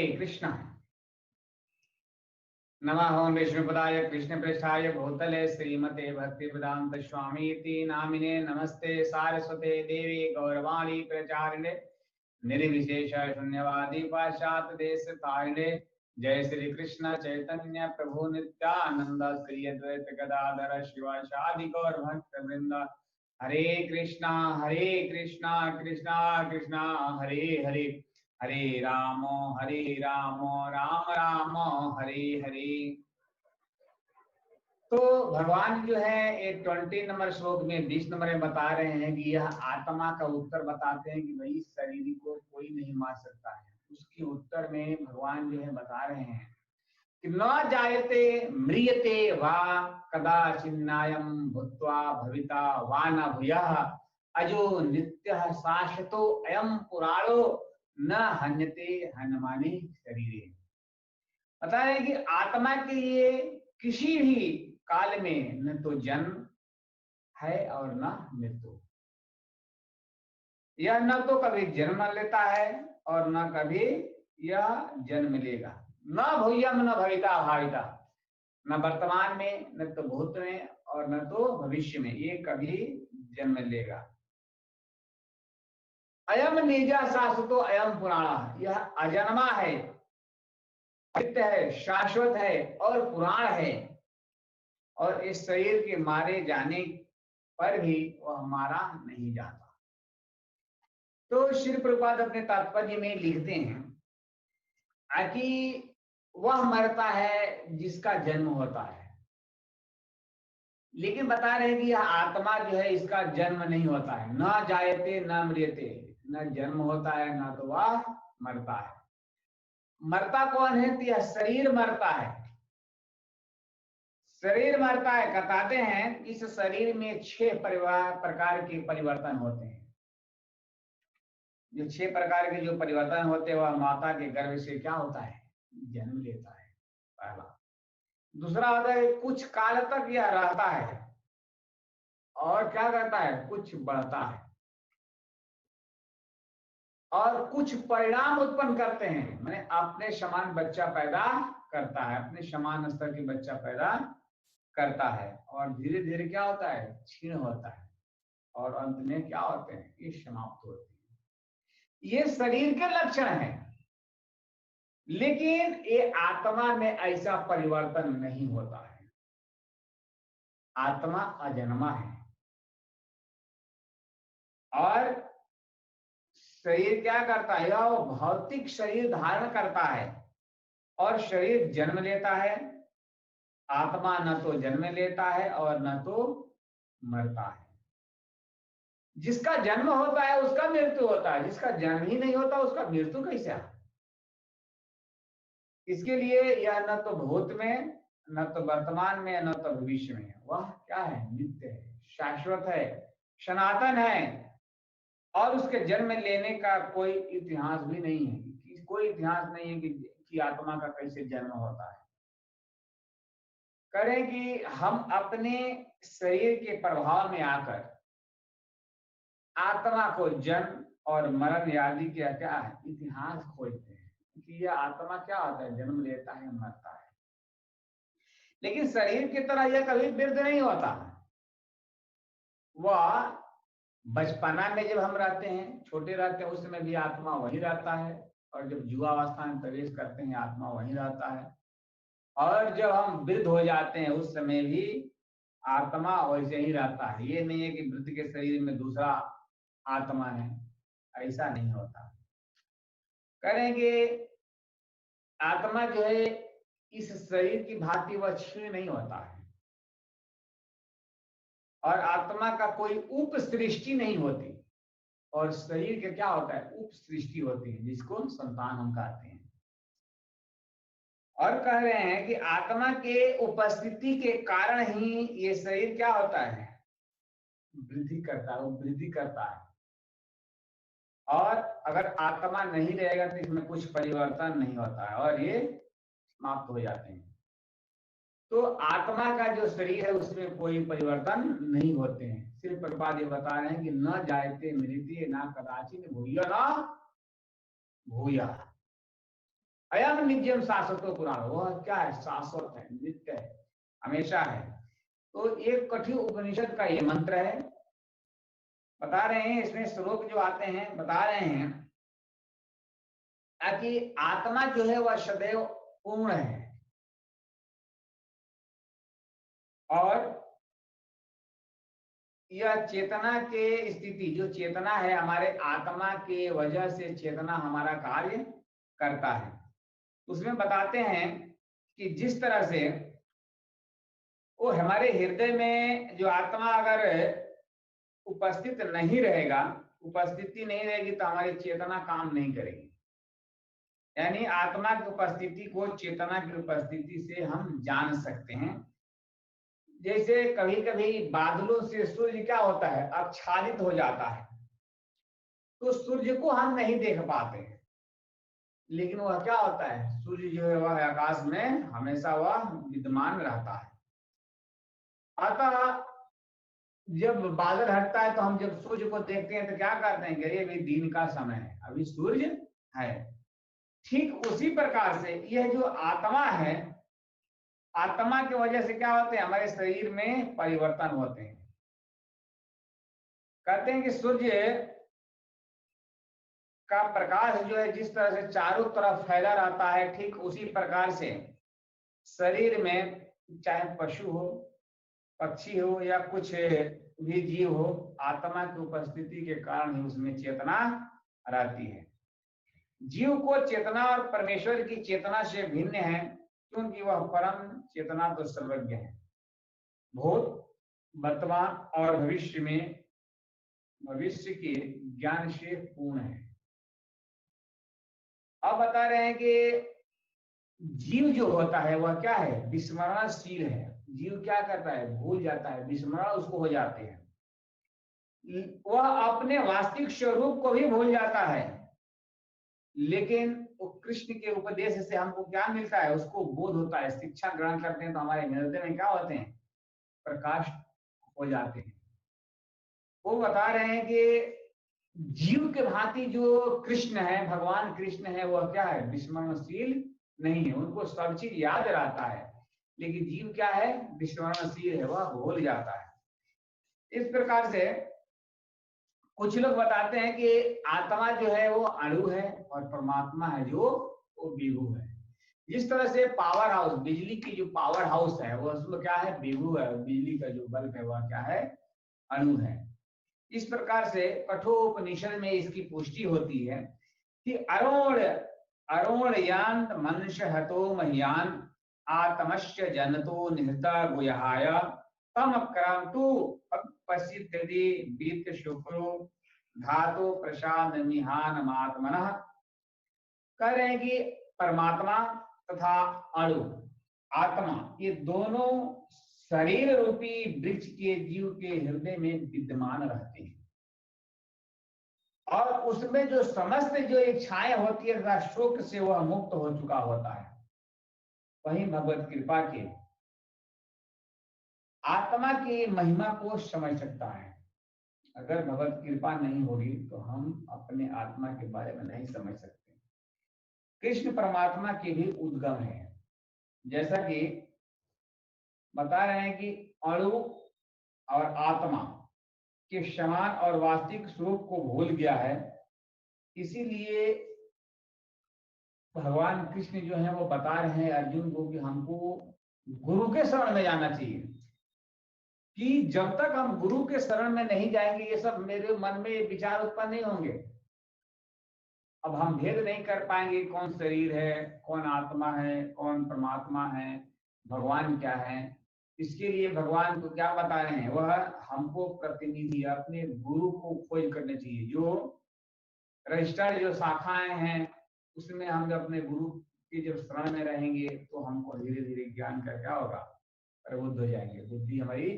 कृष्ण। नमः ओं विष्णुपदाय कृष्णपृष्ठाय भूतले श्रीमते भक्तिवेदांत स्वामीति नामिने नमस्ते सारस्वते देवी गौरवाणी प्रचारिणे निर्विशेष शून्यवादी पाश्चात देश तारिणे। जय श्री कृष्ण चैतन्य प्रभु नित्यानंद श्री अद्वैत गदाधर शिवासादि गौर भक्त वृंद। हरे कृष्णा कृष्णा कृष्णा हरे हरे, हरे राम राम राम हरे हरे। तो भगवान जो है ये 20 नंबर श्लोक में 20 नंबर में बता रहे हैं कि यह आत्मा का उत्तर बताते हैं कि भाई शरीर को कोई नहीं मार सकता है। उसके उत्तर में भगवान जो है बता रहे हैं कि न जायते म्रियते वा कदाचिन्नायं भूत्वा भविता वा न भूयः अजो नित्यः शाश्वतो अयं पुराणो न हन्यते हन्यमाने शरीरे। बता रहे कि आत्मा के लिए किसी भी काल में न तो जन्म है और न मृत्यु। यह न तो कभी जन्म लेता है और न कभी यह जन्म लेगा। न भूयम न भविता भाविता, न वर्तमान में न तो भूत में और न तो भविष्य में ये कभी जन्म लेगा। अयम निजा शाश्वतो अयम पुराणा, यह अजन्मा है, नित्य है, शाश्वत है और पुराण है। और इस शरीर के मारे जाने पर भी वह मारा नहीं जाता। तो श्री प्रभुपाद अपने तात्पर्य में लिखते हैं कि वह मरता है जिसका जन्म होता है, लेकिन बता रहे हैं कि यह आत्मा जो है इसका जन्म नहीं होता है। न जायते न मृत्यते, न जन्म होता है न तो वह मरता है। मरता कौन है? तो यह शरीर मरता है। शरीर मरता है, बताते हैं इस शरीर में 6 प्रकार के परिवर्तन होते हैं। जो 6 प्रकार के जो परिवर्तन होते हैं वह माता के गर्भ से क्या होता है? जन्म लेता है, पहला। दूसरा होता है कुछ काल तक यह रहता है और क्या करता है? कुछ बढ़ता है और कुछ परिणाम उत्पन्न करते हैं, माने अपने समान बच्चा पैदा करता है, अपने समान स्तर के बच्चा पैदा करता है और धीरे धीरे क्या होता है? क्षीण होता है और अंत में क्या होते हैं? ये समाप्त होते हैं। ये शरीर के लक्षण हैं, लेकिन ये आत्मा में ऐसा परिवर्तन नहीं होता है। आत्मा अजन्मा है और शरीर क्या करता है? वो भौतिक शरीर धारण करता है और शरीर जन्म लेता है। आत्मा न तो जन्म लेता है और न तो मरता है। जिसका जन्म होता है उसका मृत्यु होता है, जिसका जन्म ही नहीं होता उसका मृत्यु कैसे? इसके लिए यह न तो भूत में, न तो वर्तमान में, न तो भविष्य में, वह क्या है? नित्य है, शाश्वत है, सनातन है और उसके जन्म लेने का कोई इतिहास भी नहीं है। कोई इतिहास नहीं है कि आत्मा का कैसे जन्म होता है। करें कि हम अपने शरीर के प्रभाव में आकर आत्मा को जन्म और मरण आदि का क्या है? इतिहास खोजते हैं कि यह आत्मा क्या होता है? जन्म लेता है, मरता है, लेकिन शरीर की तरह यह कभी वृद्ध नहीं होता। वह बचपना में जब हम रहते हैं, छोटे रहते हैं, उस समय भी आत्मा वही रहता है और जब युवावस्था में प्रवेश करते हैं आत्मा वही रहता है और जब हम वृद्ध हो जाते हैं उस समय भी आत्मा वैसे ही रहता है। ये नहीं है कि वृद्ध के शरीर में दूसरा आत्मा है, ऐसा नहीं होता। करेंगे आत्मा जो है इस शरीर की भांति वह क्षीण नहीं होता है और आत्मा का कोई उप सृष्टि नहीं होती और शरीर के क्या होता है? उप सृष्टि होती है, जिसको संतान हम कहते हैं। और कह रहे हैं कि आत्मा के उपस्थिति के कारण ही ये शरीर क्या होता है? वृद्धि करता है, वो वृद्धि करता है। और अगर आत्मा नहीं रहेगा तो इसमें कुछ परिवर्तन नहीं होता है और ये समाप्त हो जाते हैं। तो आत्मा का जो शरीर है उसमें कोई परिवर्तन नहीं होते हैं। सिर्फ प्रभुपाद ये बता रहे हैं कि न जायते मृत्यते न कदाचिन भूय न भूया। अयम नित्यम शाश्वतो पुराण, वह क्या है, शाश्वत है, नित्य है, हमेशा है। तो एक कठिन उपनिषद का ये मंत्र है। बता रहे हैं इसमें श्लोक जो आते हैं बता रहे हैं कि आत्मा जो है वह सदैव पूर्ण है, और यह चेतना के स्थिति, जो चेतना है हमारे आत्मा के वजह से चेतना हमारा कार्य करता है। उसमें बताते हैं कि जिस तरह से वो हमारे हृदय में जो आत्मा अगर उपस्थित नहीं रहेगा, उपस्थिति नहीं रहेगी तो हमारी चेतना काम नहीं करेगी। यानी आत्मा की उपस्थिति को चेतना की उपस्थिति से हम जान सकते हैं। जैसे कभी कभी बादलों से सूर्य क्या होता है, आच्छादित हो जाता है, तो सूर्य को हम नहीं देख पाते हैं, लेकिन वह क्या होता है, सूर्य जो है वह आकाश में हमेशा वह विद्यमान रहता है। अतः जब बादल हटता है तो हम जब सूर्य को देखते हैं तो क्या करते हैं कि अभी दिन का समय है, अभी सूर्य है। ठीक उसी प्रकार से यह जो आत्मा है, आत्मा की वजह से क्या होते हैं, हमारे शरीर में परिवर्तन होते हैं। कहते हैं कि सूर्य का प्रकाश जो है जिस तरह से चारों तरफ फैला रहता है, ठीक उसी प्रकार से शरीर में चाहे पशु हो, पक्षी हो या कुछ भी जीव हो, आत्मा की उपस्थिति के कारण ही उसमें चेतना रहती है। जीव को चेतना और परमेश्वर की चेतना से भिन्न है, क्योंकि वह परम चेतना तो सर्वज्ञ है, भूत वर्तमान और भविष्य के ज्ञान से पूर्ण है। अब बता रहे हैं कि जीव जो होता है वह क्या है, विस्मरणशील है। जीव क्या करता है, भूल जाता है, विस्मरण उसको हो जाते हैं, वह अपने वास्तविक स्वरूप को भी भूल जाता है। लेकिन वो कृष्ण के उपदेश से हमको क्या मिलता है, उसको बोध होता है, शिक्षा ग्रहण करते हैं तो हमारे हृदय में क्या होते हैं, प्रकाश हो जाते हैं। वो बता रहे हैं कि जीव के भांति जो कृष्ण है, भगवान कृष्ण है, वह क्या है, विस्मरणशील नहीं है, उनको सब चीज याद रहता है। लेकिन जीव क्या है, विस्मरणशील है, वह भूल जाता है। इस प्रकार से कुछ लोग बताते हैं कि आत्मा जो है वो अणु है और परमात्मा है जो वो विभु है। जिस तरह से पावर हाउस, बिजली की जो पावर हाउस है वो उसमें क्या है, विभु है, बिजली का जो बल्ब है वह क्या है, अणु है। इस प्रकार से कठोपनिषद में इसकी पुष्टि होती है कि अरुण यान मनुष्य हतो मह्यान आत्मश्य जनतो निहता गुहाय तम क्रांतु पश्यति बीत शुक्रो धातु प्रसाद निहान मात्मनः। कह रहे हैं कि परमात्मा तथा अणु, आत्मा, ये दोनों शरीर रूपी वृक्ष के जीव के हृदय में विद्यमान रहते हैं, और उसमें जो समस्त जो इच्छाएं होती है तथा शोक से वह मुक्त हो चुका होता है। वही भगवत कृपा के आत्मा की महिमा को समझ सकता है। अगर भगवत कृपा नहीं होगी तो हम अपने आत्मा के बारे में नहीं समझ सकते। कृष्ण परमात्मा के भी उद्गम है, जैसा कि बता रहे हैं कि अणु और आत्मा के समान और वास्तविक स्वरूप को भूल गया है। इसीलिए भगवान कृष्ण जो है वो बता रहे हैं अर्जुन को कि हमको गुरु के शरण में जाना चाहिए, कि जब तक हम गुरु के शरण में नहीं जाएंगे ये सब मेरे मन में विचार उत्पन्न नहीं होंगे। अब हम भेद नहीं कर पाएंगे कौन शरीर है, कौन आत्मा है, कौन परमात्मा है, भगवान क्या है। इसके लिए भगवान को क्या बता रहे हैं, वह हमको प्रतिनिधि अपने गुरु को खोज करनी चाहिए। जो रजिस्टर्ड जो शाखाएं हैं उसमें हम जब अपने गुरु के जब शरण में रहेंगे तो हमको धीरे धीरे ज्ञान का क्या होगा, प्रबुद्ध हो जाएंगे, बुद्धि हमारी